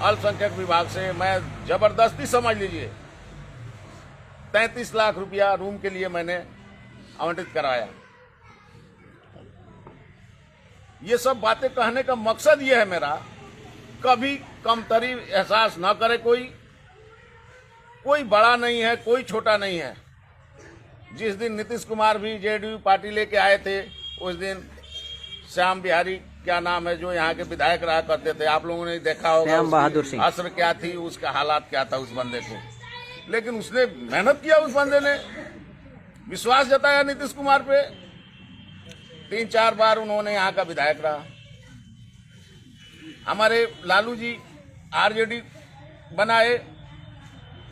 अल्पसंख्यक विभाग से मैं जबरदस्ती समझ लीजिए 33 लाख रुपया रूम के लिए मैंने आवंटित कराया। ये सब बातें कहने का मकसद ये है मेरा, कभी कमतरी एहसास ना करे कोई बड़ा नहीं है, कोई छोटा नहीं है। जिस दिन नीतीश कुमार भी जेडीयू पार्टी लेके आए थे, उस दिन श्याम बिहारी क्या नाम है जो यहाँ के विधायक रहा करते थे, आप लोगों ने देखा होगा, श्याम बहादुर सिंह, असर क्या थी, उसका हालात क्या था उस बंदे को। लेकिन उसने मेहनत किया, उस बंदे ने विश्वास जताया नीतीश कुमार पे। 3-4 बार उन्होंने यहाँ का विधायक रहा। हमारे लालू जी आरजेडी बनाए,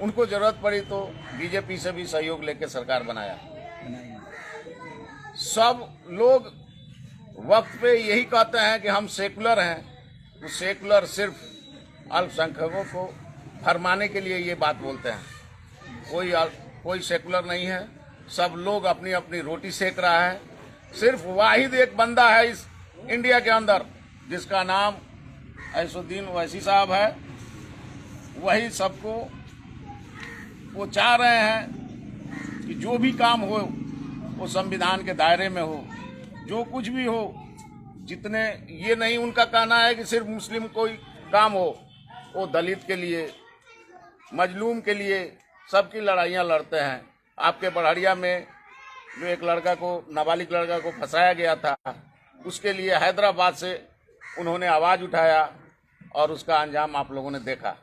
उनको जरूरत पड़ी तो बीजेपी से भी सहयोग लेकर सरकार बनाया। सब लोग वक्त पे यही कहते हैं कि हम सेकुलर हैं, तो सेकुलर सिर्फ अल्पसंख्यकों को फरमाने के लिए ये बात बोलते हैं। कोई सेकुलर नहीं है, सब लोग अपनी अपनी रोटी सेक रहा है। सिर्फ वाहिद एक बंदा है इस इंडिया के अंदर जिसका नाम असदुद्दीन ओवैसी साहब है, वही सबको वो चाह रहे हैं कि जो भी काम हो वो संविधान के दायरे में हो, जो कुछ भी हो। जितने ये नहीं उनका कहना है कि सिर्फ मुस्लिम कोई काम हो, वो दलित के लिए, मजलूम के लिए सबकी लड़ाइयाँ लड़ते हैं। आपके बड़हरिया में जो एक लड़का को, नाबालिग लड़का को फंसाया गया था, उसके लिए हैदराबाद से उन्होंने आवाज़ उठाया और उसका अंजाम आप लोगों ने देखा।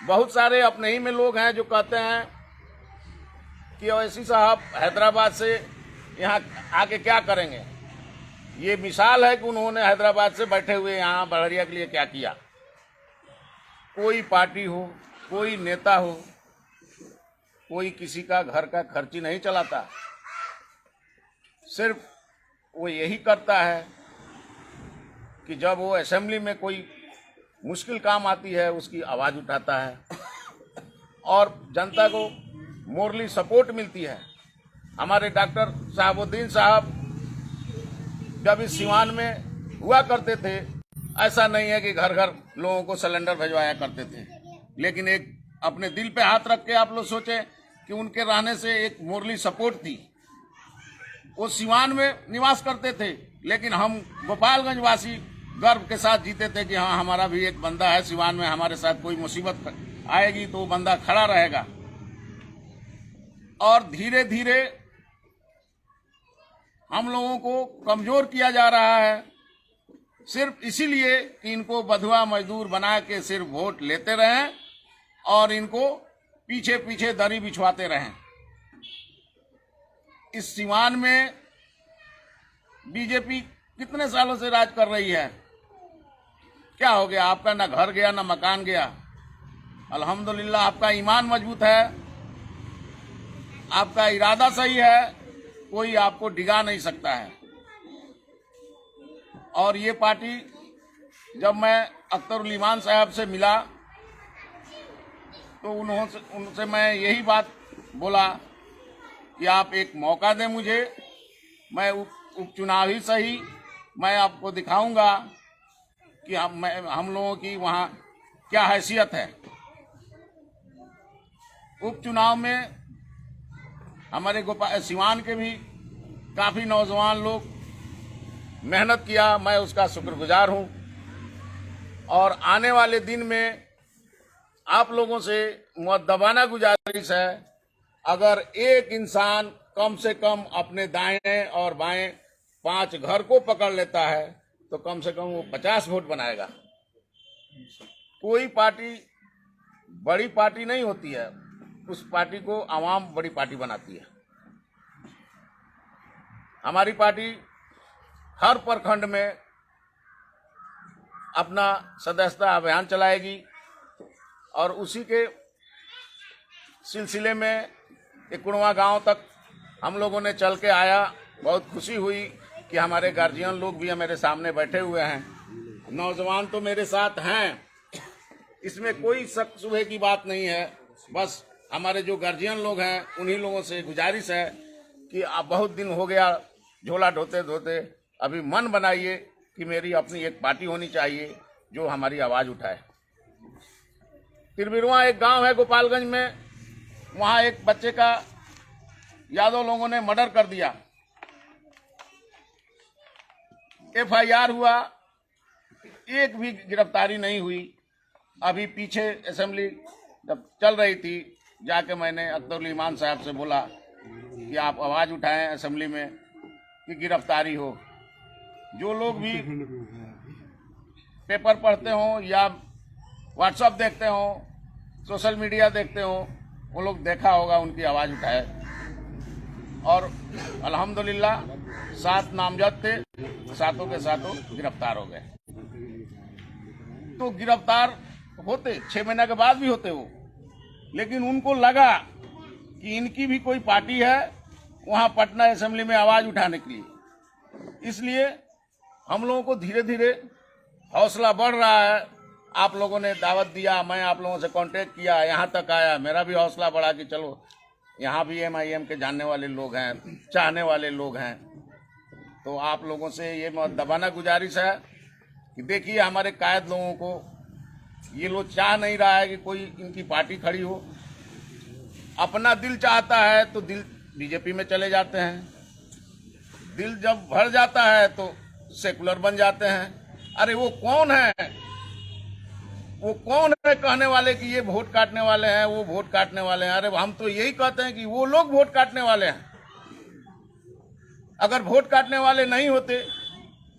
बहुत सारे अपने ही में लोग हैं जो कहते हैं कि ओवैसी साहब हैदराबाद से यहाँ आके क्या करेंगे। ये मिसाल है कि उन्होंने हैदराबाद से बैठे हुए यहाँ बड़हरिया के लिए क्या किया। कोई पार्टी हो, कोई नेता हो, कोई किसी का घर का खर्ची नहीं चलाता। सिर्फ वो यही करता है कि जब वो असेंबली में कोई मुश्किल काम आती है उसकी आवाज़ उठाता है और जनता को मोरली सपोर्ट मिलती है। हमारे डॉक्टर साहबुद्दीन साहब जब इस सिवान में हुआ करते थे, ऐसा नहीं है कि घर घर लोगों को सिलेंडर भिजवाया करते थे, लेकिन एक अपने दिल पे हाथ रख के आप लोग सोचें कि उनके रहने से एक मोरली सपोर्ट थी। वो सिवान में निवास करते थे, लेकिन हम गोपालगंज वासी गर्व के साथ जीते थे कि हाँ, हमारा भी एक बंदा है सिवान में, हमारे साथ कोई मुसीबत आएगी तो वो बंदा खड़ा रहेगा। और धीरे धीरे हम लोगों को कमजोर किया जा रहा है, सिर्फ इसीलिए कि इनको बधुआ मजदूर बना के सिर्फ वोट लेते रहें और इनको पीछे पीछे दरी बिछवाते रहें। इस सिवान में बीजेपी कितने सालों से राज कर रही है, क्या हो गया? आपका ना घर गया ना मकान गया। अल्हम्दुलिल्लाह आपका ईमान मजबूत है, आपका इरादा सही है, कोई आपको डिगा नहीं सकता है। और ये पार्टी, जब मैं अख्तरुल ईमान साहब से मिला तो उनसे मैं यही बात बोला कि आप एक मौका दें मुझे, मैं उपचुनाव ही सही, मैं आपको दिखाऊंगा कि हम लोगों की वहाँ क्या हैसियत है। उपचुनाव में हमारे सिवान के भी काफ़ी नौजवान लोग मेहनत किया, मैं उसका शुक्रगुजार हूँ। और आने वाले दिन में आप लोगों से मुअद्दबाना गुजारिश है, अगर एक इंसान कम से कम अपने दाएं और बाएं 5 घर को पकड़ लेता है तो कम से कम वो 50 वोट बनाएगा। कोई पार्टी बड़ी पार्टी नहीं होती है, उस पार्टी को आवाम बड़ी पार्टी बनाती है। हमारी पार्टी हर प्रखंड में अपना सदस्यता अभियान चलाएगी और उसी के सिलसिले में इकुड़वा गांव तक हम लोगों ने चल के आया। बहुत खुशी हुई कि हमारे गार्जियन लोग भी मेरे सामने बैठे हुए हैं, नौजवान तो मेरे साथ हैं, इसमें कोई शक शुबे की बात नहीं है। बस हमारे जो गार्जियन लोग हैं उन्हीं लोगों से गुजारिश है कि आप बहुत दिन हो गया झोला ढोते ढोते, अभी मन बनाइए कि मेरी अपनी एक पार्टी होनी चाहिए जो हमारी आवाज उठाए। तिरबिरवा एक गांव है गोपालगंज में, वहां एक बच्चे का यादव लोगों ने मर्डर कर दिया। FIR हुआ, एक भी गिरफ्तारी नहीं हुई। अभी पीछे असेंबली जब चल रही थी, जाके मैंने अख्तरुल ईमान साहब से बोला कि आप आवाज उठाएं असेंबली में कि गिरफ्तारी हो। जो लोग भी पेपर पढ़ते हो या व्हाट्सएप देखते हो, सोशल मीडिया देखते हो, वो लोग देखा होगा उनकी आवाज उठाए। और अल्हम्दुलिल्लाह 7 नामजद थे, 7 के 7 गिरफ्तार हो गए। तो गिरफ्तार होते 6 महीने के बाद भी होते वो, लेकिन उनको लगा कि इनकी भी कोई पार्टी है वहां पटना असेंबली में आवाज उठाने के लिए। इसलिए हम लोगों को धीरे धीरे हौसला बढ़ रहा है। आप लोगों ने दावत दिया, मैं आप लोगों से कांटेक्ट किया, यहाँ तक आया, मेरा भी हौसला बढ़ा कि चलो यहाँ भी MIM के जानने वाले लोग हैं, चाहने वाले लोग हैं। तो आप लोगों से ये दबाना गुजारिश है कि देखिए हमारे कायद लोगों को ये लोग चाह नहीं रहा है कि कोई इनकी पार्टी खड़ी हो। अपना दिल चाहता है तो दिल बीजेपी में चले जाते हैं, दिल जब भर जाता है तो सेकुलर बन जाते हैं। अरे वो कौन है, वो कौन है कहने वाले कि ये वोट काटने वाले हैं, वो वोट काटने वाले हैं। अरे हम तो यही कहते हैं कि वो लोग वोट काटने वाले हैं। अगर वोट काटने वाले नहीं होते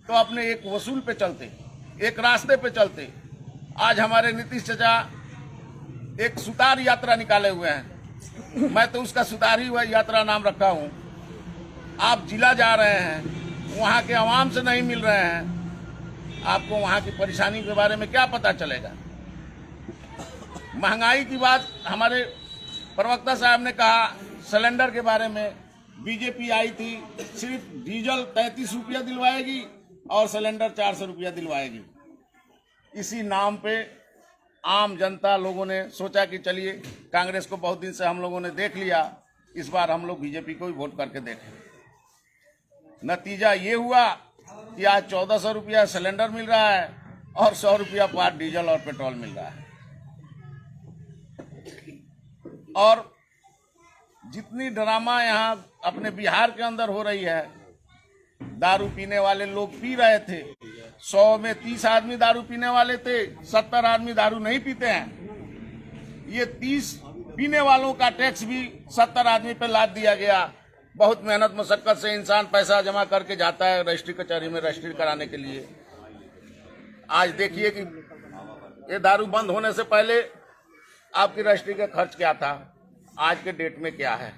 तो अपने एक वसूल पे चलते, एक रास्ते पे चलते। आज हमारे नीतीश चाचा एक सुतार यात्रा निकाले हुए हैं, मैं तो उसका सुतार ही हुआ यात्रा नाम रखा हूं। आप जिला जा रहे हैं, वहां के आवाम से नहीं मिल रहे हैं, आपको वहां की परेशानी के बारे में क्या पता चलेगा। महंगाई की बात हमारे प्रवक्ता साहब ने कहा, सिलेंडर के बारे में बीजेपी आई थी, सिर्फ डीजल 33 रुपया दिलवाएगी और सिलेंडर 400 रुपया दिलवाएगी। इसी नाम पे आम जनता लोगों ने सोचा कि चलिए कांग्रेस को बहुत दिन से हम लोगों ने देख लिया, इस बार हम लोग बीजेपी को ही वोट करके देखें। नतीजा ये हुआ कि आज 1400 रुपया सिलेंडर मिल रहा है और 100 रुपया पार डीजल और पेट्रोल मिल रहा है। और जितनी ड्रामा यहाँ अपने बिहार के अंदर हो रही है, दारू पीने वाले लोग पी रहे थे, 100 में 30 आदमी दारू पीने वाले थे, 70 आदमी दारू नहीं पीते हैं। ये 30 पीने वालों का टैक्स भी 70 आदमी पे लाद दिया गया। बहुत मेहनत मशक्कत से इंसान पैसा जमा करके जाता है रजिस्ट्री कचहरी में रजिस्ट्री कराने के लिए। आज देखिए कि ये दारू बंद होने से पहले आपकी रजिस्ट्री का खर्च क्या था, आज के डेट में क्या है।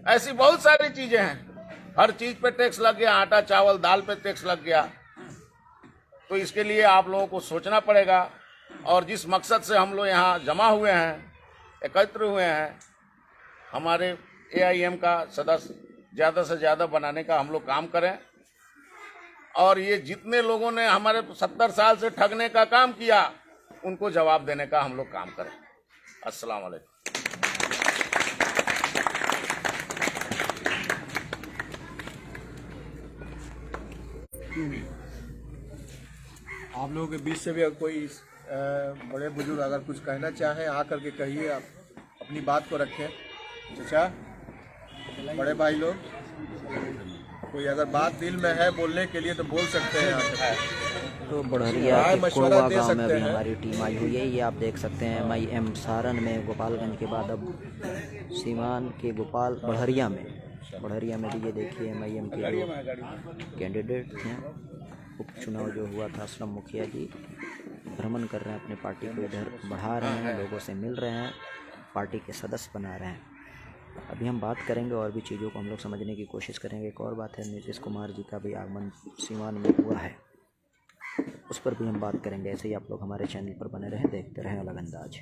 ऐसी बहुत सारी चीजें हैं, हर चीज पे टैक्स लग गया, आटा चावल दाल पे टैक्स लग गया। तो इसके लिए आप लोगों को सोचना पड़ेगा। और जिस मकसद से हम लोग यहाँ जमा हुए हैं, एकत्र हुए हैं, हमारे AIM का सदस्य ज़्यादा से ज़्यादा बनाने का हम लोग काम करें। और ये जितने लोगों ने हमारे 70 साल से ठगने का काम किया, उनको जवाब देने का हम लोग काम करें। अस्सलाम वालेकुम। आप लोगों के बीच से भी अगर कोई बड़े बुजुर्ग अगर कुछ कहना चाहे, आकर के कहिए, आप अपनी बात को रखें। चाचा, बड़े भाई लोग, कोई अगर बात दिल में है बोलने के लिए तो बोल सकते हैं। तो बढ़िया के कोवा गाँव में अभी हमारी टीम आई हुई है। ये आप देख सकते हैं MIM सारण में, गोपालगंज के बाद अब सीवान के गोपाल बढ़िया में भी ये देखिए MIM के जो कैंडिडेट हैं। उपचुनाव जो हुआ था, असलम मुखिया जी भ्रमण कर रहे हैं, अपने पार्टी को इधर बढ़ा रहे हैं, लोगों से मिल रहे हैं, पार्टी के सदस्य बना रहे हैं। अभी हम बात करेंगे और भी चीज़ों को हम लोग समझने की कोशिश करेंगे। एक और बात है, नीतीश कुमार जी का भी आगमन सीवान में हुआ है, उस पर भी हम बात करेंगे। ऐसे ही आप लोग हमारे चैनल पर बने रहें, देखते रहें अलग अंदाज।